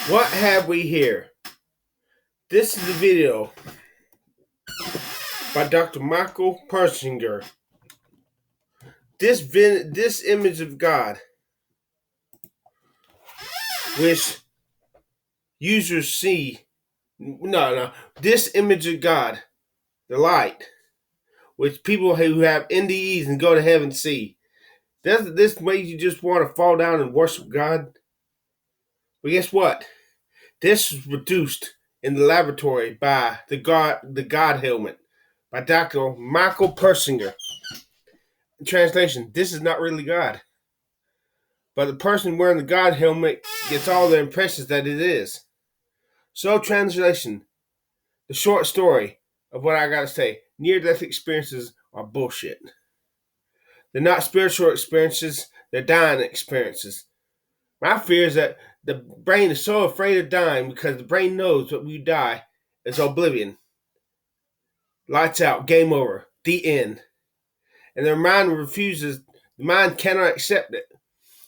What have we here? This is a video by Dr. Michael Persinger. This image of God, which users see, this image of God, the light, which people who have NDEs and go to heaven see. Doesn't this make you just want to fall down and worship God? Well, guess what? This was produced in the laboratory by the God helmet by Dr. Michael Persinger. In translation, this is not really God. But the person wearing the God helmet gets all the impressions that it is. So, translation, the short story of what I gotta say, near-death experiences are bullshit. They're not spiritual experiences, they're dying experiences. My fear is that the brain is so afraid of dying because the brain knows that when you die, it's oblivion. Lights out, game over, the end. And their mind refuses, the mind cannot accept it.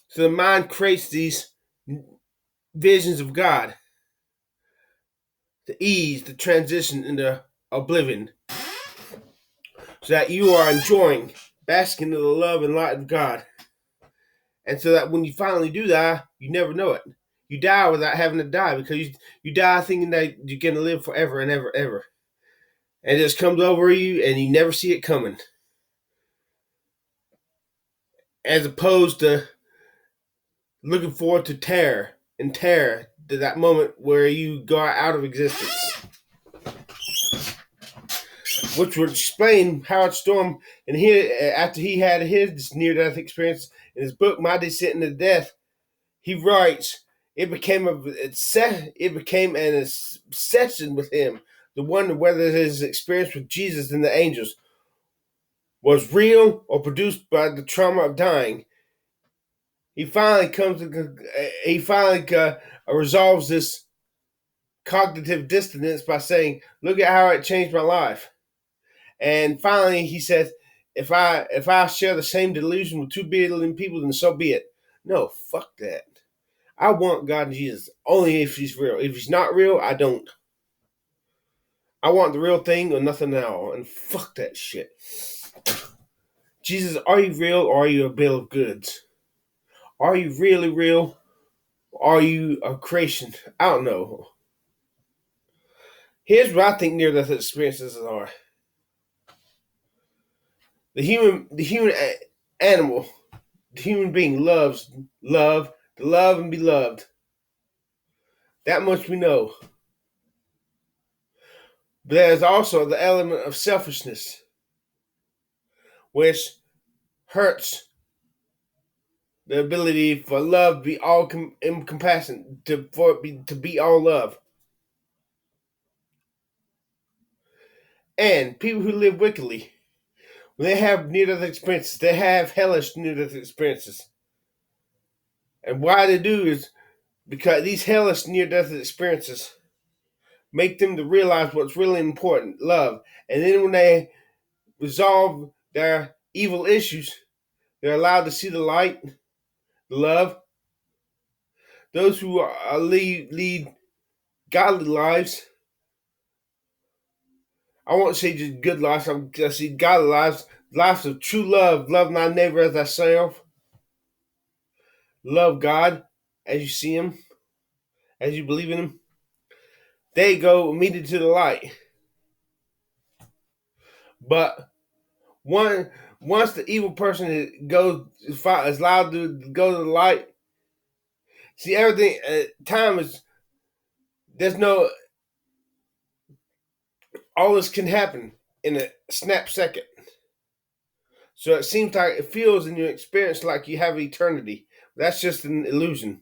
So the mind creates these visions of God to ease the transition into oblivion, so that you are enjoying, basking in the love and light of God. And so that when you finally do die, you never know it. You die without having to die because you die thinking that you're going to live forever and ever, ever. And it just comes over you and you never see it coming. As opposed to looking forward to terror to that moment where you go out of existence. Which would explain Howard Storm, and here after he had his near-death experience in his book "My Descent into Death," he writes, "It became an obsession with him to wonder whether his experience with Jesus and the angels was real or produced by the trauma of dying." He finally resolves this cognitive dissonance by saying, "Look at how it changed my life." And finally, he says, if I share the same delusion with 2 billion people, then so be it. No, fuck that. I want God and Jesus only if he's real. If he's not real, I don't. I want the real thing or nothing at all. And fuck that shit. Jesus, are you real or are you a bill of goods? Are you really real? Or are you a creation? I don't know. Here's what I think near-death experiences are. The human animal, the human being loves love, to love and be loved. That much we know. But there's also the element of selfishness, which hurts the ability for love to be all compassion, for it to be all love. And people who live wickedly, when they have near-death experiences, they have hellish near-death experiences. And why they do is because these hellish near-death experiences make them to realize what's really important, love. And then when they resolve their evil issues, they're allowed to see the light, the love. Those who lead godly lives, I won't say just good lives, I'm just see godly lives, lives of true love. Love thy neighbor as thyself. Love God as you see him, as you believe in him. They go immediately to the light. But once the evil person is allowed to go to the light, see everything. Time is there's no. All this can happen in a snap second. So it feels in your experience like you have eternity. That's just an illusion.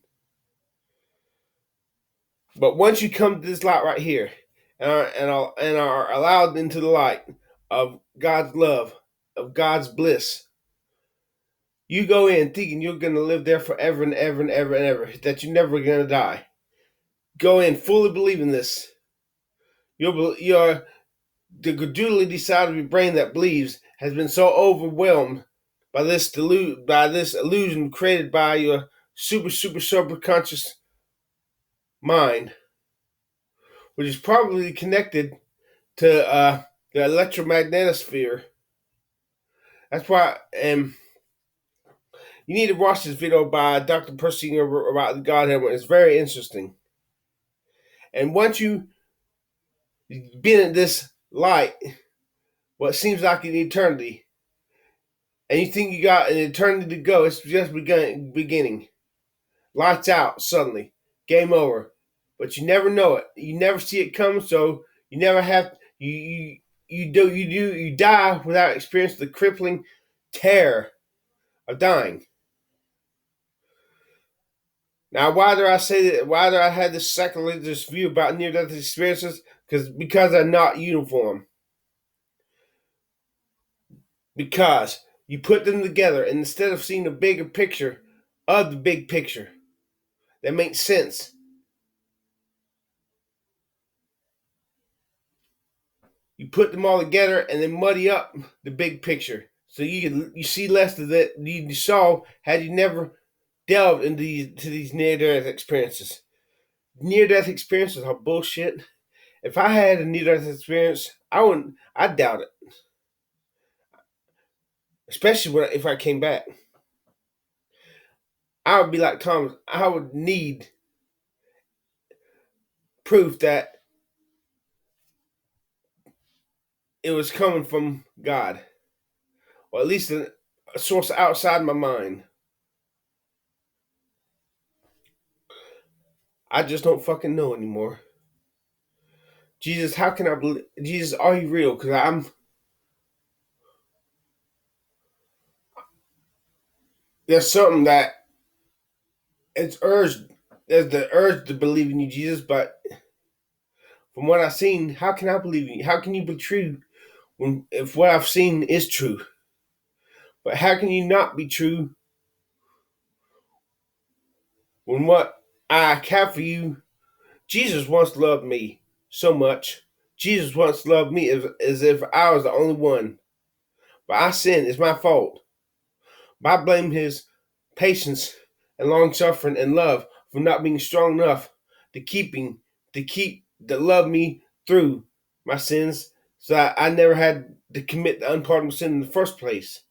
But once you come to this light right here, and are allowed into the light of God's love, of God's bliss, you go in thinking you're going to live there forever and ever and ever and ever, that you're never going to die. Go in fully believing this. The credulity side of your brain that believes has been so overwhelmed by this illusion created by your super conscious mind, which is probably connected to the electromagnetosphere. That's why you need to watch this video by Dr. Persinger about the Godhead. It's very interesting. And once you been in this light, what seems like an eternity, and you think you got an eternity to go, it's just beginning. Lights out suddenly, game over. But you never know it. You never see it come, so you never have you die without experiencing the crippling terror of dying. Now, why do I say that? Why do I have this sacrilegious view about near-death experiences? Because they're not uniform. Because you put them together, and instead of seeing the bigger picture of the big picture that makes sense, you put them all together and then muddy up the big picture, so you see less of that you saw had you never delved into these near-death experiences. Near-death experiences are bullshit. If I had a near-death experience, I doubt it. Especially if I came back. I would be like Thomas. I would need proof that it was coming from God, or at least a source outside my mind. I just don't fucking know anymore. Jesus, how can I believe? Jesus, are you real? Because there's something that it's urged. There's the urge to believe in you, Jesus, but from what I've seen, how can I believe in you? How can you be true if what I've seen is true? But how can you not be true when what I have for you? Jesus once loved me so much. Jesus once loved me as if I was the only one. But I sinned. It's my fault. But I blame his patience and long suffering and love for not being strong enough to love me through my sins, so that I never had to commit the unpardonable sin in the first place.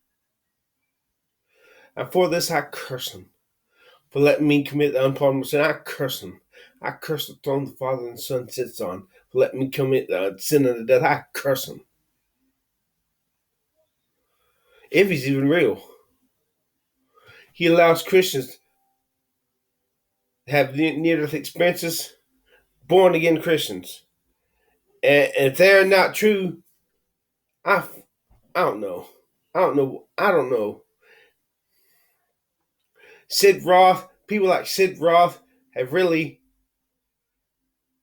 And for this I curse him. For letting me commit the unpardonable sin, I curse him. I curse the throne the Father and the Son sits on. For letting me commit the sin of the death, I curse him. If he's even real. He allows Christians to have near-death experiences, born-again Christians. And if they're not true, I, I don't know. I don't know. People like Sid Roth have really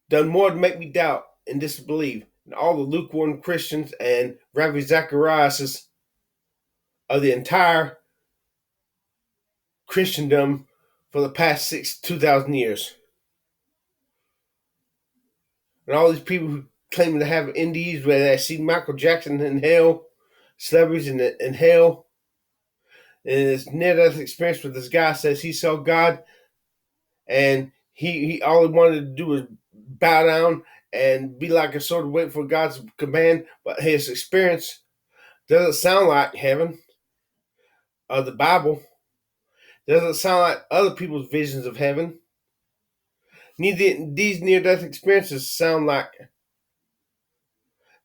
done more to make me doubt and disbelieve than all the lukewarm Christians and Ravi Zacharias of the entire Christendom for the past 2,000 years. And all these people who claim to have NDEs where they see Michael Jackson in hell, celebrities in hell, and his near-death experience with this guy says he saw God, and he all he wanted to do was bow down and be like a sword wait for God's command, but his experience doesn't sound like heaven or the Bible. Doesn't sound like other people's visions of heaven. These near-death experiences sound like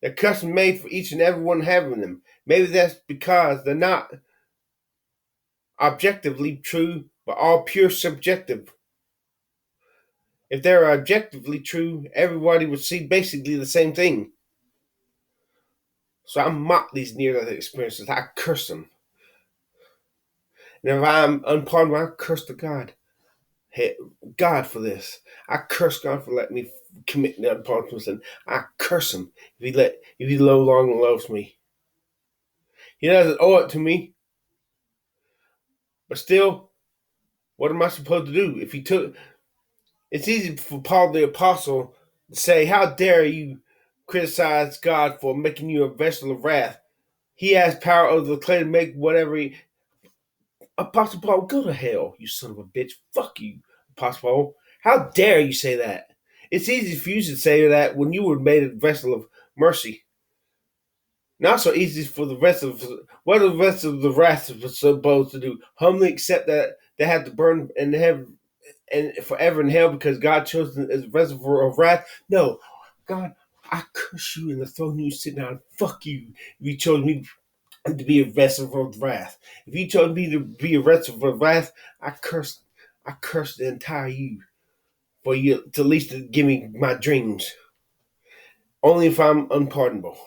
they're custom made for each and every one having them. Maybe that's because they're not objectively true, but all pure subjective. If they were objectively true, everybody would see basically the same thing. So I mock these near-death experiences. I curse them. And if I'm unpardonable, I curse to God. Hey, God for this. I curse God for letting me commit the unpardonable sin. I curse him if he no longer loves me. He doesn't owe it to me. But still, what am I supposed to do? It's easy for Paul the Apostle to say, how dare you criticize God for making you a vessel of wrath? He has power over the clay to make whatever Apostle Paul, go to hell, you son of a bitch. Fuck you, Apostle Paul. How dare you say that? It's easy for you to say that when you were made a vessel of mercy. Not so easy for the rest of what are the rest of the wrath was supposed to do? Humbly accept that they have to burn and have and forever in hell because God chose them as a reservoir of wrath? No, God, I curse you in the throne you sit down. Fuck you. If you chose me to be a reservoir of wrath. If you chose me to be a reservoir of wrath, I curse the entire you for you to at least give me my dreams. Only if I'm unpardonable.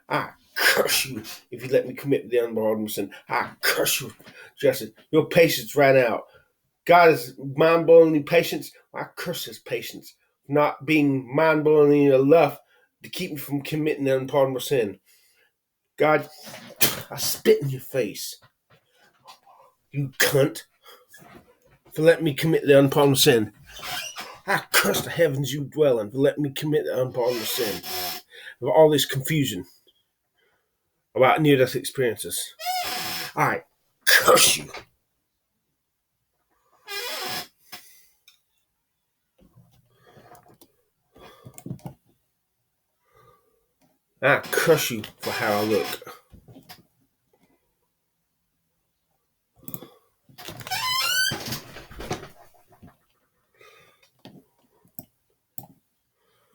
I curse you if you let me commit the unpardonable sin. I curse you, Justin. Your patience ran out. God is mind-blowingly patient. I curse his patience, not being mind-blowingly enough to keep me from committing the unpardonable sin. God, I spit in your face, you cunt, for letting me commit the unpardonable sin. I curse the heavens you dwell in for letting me commit the unpardonable sin. Of all this confusion about near-death experiences. I curse you. I curse you for how I look.